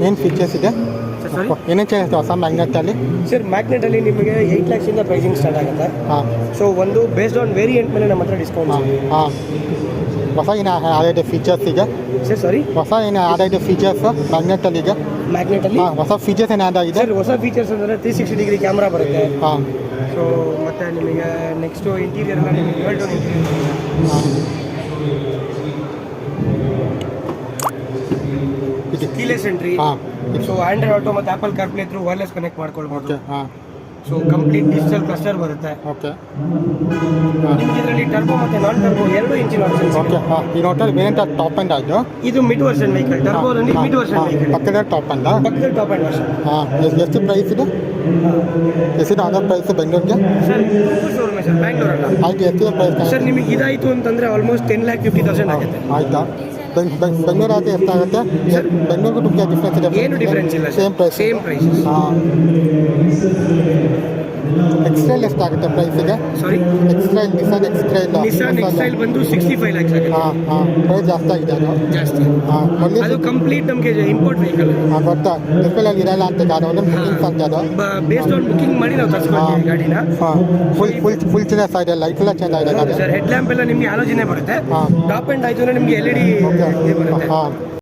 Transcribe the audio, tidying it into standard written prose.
ಏನು ಫೀಚರ್ಸ್ ಇದೆ? ಸಾರಿ ಏನೇನು ಚೇಂಜ್ ಹೊಸ ಮ್ಯಾಗ್ನೆಟಲ್ಲಿ? ಸರ್ ಮ್ಯಾಗ್ನೆಟಲ್ಲಿ ನಿಮಗೆ 8 lakhs ಪ್ರೈಸಿಂಗ್ ಸ್ಟಾರ್ಟ್ ಆಗುತ್ತೆ. ಹಾಂ ಸೊ ಒಂದು ಬೇಸ್ಡ್ ಆನ್ ವೇರಿಯಂಟ್ ಮೇಲೆ ನಮ್ಮ ಹತ್ರ ಡಿಸ್ಕೌಂಟ್. ಹಾಂ ಹೊಸ ಏನು ಆ್ಯಡ್ ಇದೆ ಫೀಚರ್ಸ್ ಈಗ? ಸರ್ ಸಾರಿ ಹೊಸ ಏನು ಆ್ಯಡ್ ಇದೆ ಫೀಚರ್ಸ್ ಮ್ಯಾಗ್ನೆಟಲ್ಲಿ ಈಗ? ಮ್ಯಾಗ್ನೆಟಲ್ಲಿ ಹಾಂ ಹೊಸ ಫೀಚರ್ಸ್ ಏನು ಆ್ಯಡ್ ಆಗಿದೆ? ಸರ್ ಹೊಸ ಫೀಚರ್ಸ್ ಅಂದರೆ 360 ಡಿಗ್ರಿ ಕ್ಯಾಮ್ರಾ ಬರುತ್ತೆ. ಹಾಂ ಸೊ ಮತ್ತು ನಿಮಗೆ ನೆಕ್ಸ್ಟು ಇಂಟೀರಿಯರ್ ಎಲ್ಲ ನಿಮಗೆ dual tone interior. Keyless entry. ಹಾಂ ಸೊ ಆಂಡ್ರಾಯ್ಡ್ ಆಟೋ ಮತ್ತು Apple CarPlay through wireless connect ಮಾಡ್ಕೊಳ್ಬೋದು. ಓಕೆ ಹಾಂ ಸೊ ಕಂಪ್ಲೀಟ್ ಡಿಜಿಟಲ್ ಕ್ಲಸ್ಟರ್ ಬರುತ್ತೆ. ಓಕೆ ನಿಮ್ಗೆ ಇದರಲ್ಲಿ ಟರ್ಬೋ ಮತ್ತು ನಾನ್ ಟರ್ಬೋ ಎರಡು ಇಂಜಿನ್ ಆಪ್ಷನ್ಸ್. ಓಕೆ ಹಾಂ ಈ ನೋಟಲ್ಲಿ ವೇರಿಯಂಟ್ ಟಾಪ್ ಆ್ಯಂಡ್ ಆಯಿತು. ಇದು ಮಿಡ್ ವರ್ಷನ್ ವೆಹಿಕಲ್. ಟರ್ಬೋದಲ್ಲಿ ಮಿಡ್ ವರ್ಷನ್ ವೆಹಿಕಲ್. ಪಕ್ಕದ ಟಾಪ್ ಆ್ಯಂಡ ಪಕ್ಕದಲ್ಲಿ ಟಾಪ್ ಆ್ಯಂಡ್ ವರ್ಷನ್. ಹಾಂ ಎಷ್ಟು ಪ್ರೈಸ್ ಇದೆ? ಎಷ್ಟಿದೆ ಅದರ್ ಪ್ರೈಸ್ ಬೆಂಗಳೂರಿಗೆ? Sir showroom sir, ಬ್ಯಾಂಗ್ಳೂರಲ್ಲ. ಆಯ್ತು ಎಷ್ಟಿದೆ ಪ್ರೈಸ್? ಸರ್ ನಿಮಗೆ ಇದಾಯಿತು ಅಂತಂದರೆ ಆಲ್ಮೋಸ್ಟ್ 10,50,000 ಆಗುತ್ತೆ. ಆಯಿತಾ? ಬೆಂಗಳೂರು ಆದರೆ ಎಷ್ಟಾಗುತ್ತೆ? ಬೆಂಗಳೂರಿಗೂ ತುಂಬ ಡಿಫ್ರೆನ್ಸ್ ಇದೆ? ಏನು ಡಿಫ್ರೆನ್ಸ್ ಇಲ್ಲ, ಸೇಮ್ ಪ್ರೈಸ್. Same price. ಹಾಂ ಎಕ್ಸ್ಟ್ರೈಲ್ ಎಷ್ಟಾಗುತ್ತೆ ಪ್ರೈಸಿಗೆ? ಸಾರಿ ಎಕ್ಸ್ಟ್ರೈಲ್ ನಿಸಾನ್ ಎಕ್ಸ್ಟೈಲ್ ಬಂದು 65 lakhs ಆಗುತ್ತೆ. ಹಾಂ ಹಾಂ ಪ್ರೈಸ್ ಜಾಸ್ತಿ ಆಗಿದೆ ಅದು. ಜಾಸ್ತಿ. ಹಾಂ ಮೊನ್ನೆ ಅದು ಕಂಪ್ಲೀಟ್ ನಮಗೆ ಇಂಪೋರ್ಟ್ ವೆಹಿಕಲ್. ಹಾಂ ಗೊತ್ತಾ ಡಿಸ್ಪ್ಲೇಲ್ಲಿ ಇರಲ್ಲ ಅಂತ ಅದು ಒಂದು ಬುಕಿಂಗ್ ಸಂಖ್ಯೆ ಅದು. ಬೇಸ್ಡ್ ಆನ್ ಬುಕಿಂಗ್ ಮಾಡಿ ನಾವು ತರಿಸ್ಕೊಳ್ತೀವಿ ಗಾಡಿನ. ಹಾಂ ಫುಲ್ ಚೇಂಜಸ್ ಆಗಿದೆ, ಲೈಟ್ ಎಲ್ಲ ಚೇಂಜ್ ಆಗಿದೆ ಗಾಡಿ. ಸರ್ ಹೆಡ್ ಲ್ಯಾಂಪ್ ಎಲ್ಲ ನಿಮಗೆ ಆಲೋಚನೆ ಬರುತ್ತೆ. ಹಾಂ ಟಾಪ್ ಎಂಡ್ ಆಯಿತು ಅಂದರೆ ನಿಮಗೆ LED ಓಕೆ ಬರುತ್ತೆ. ಹಾಂ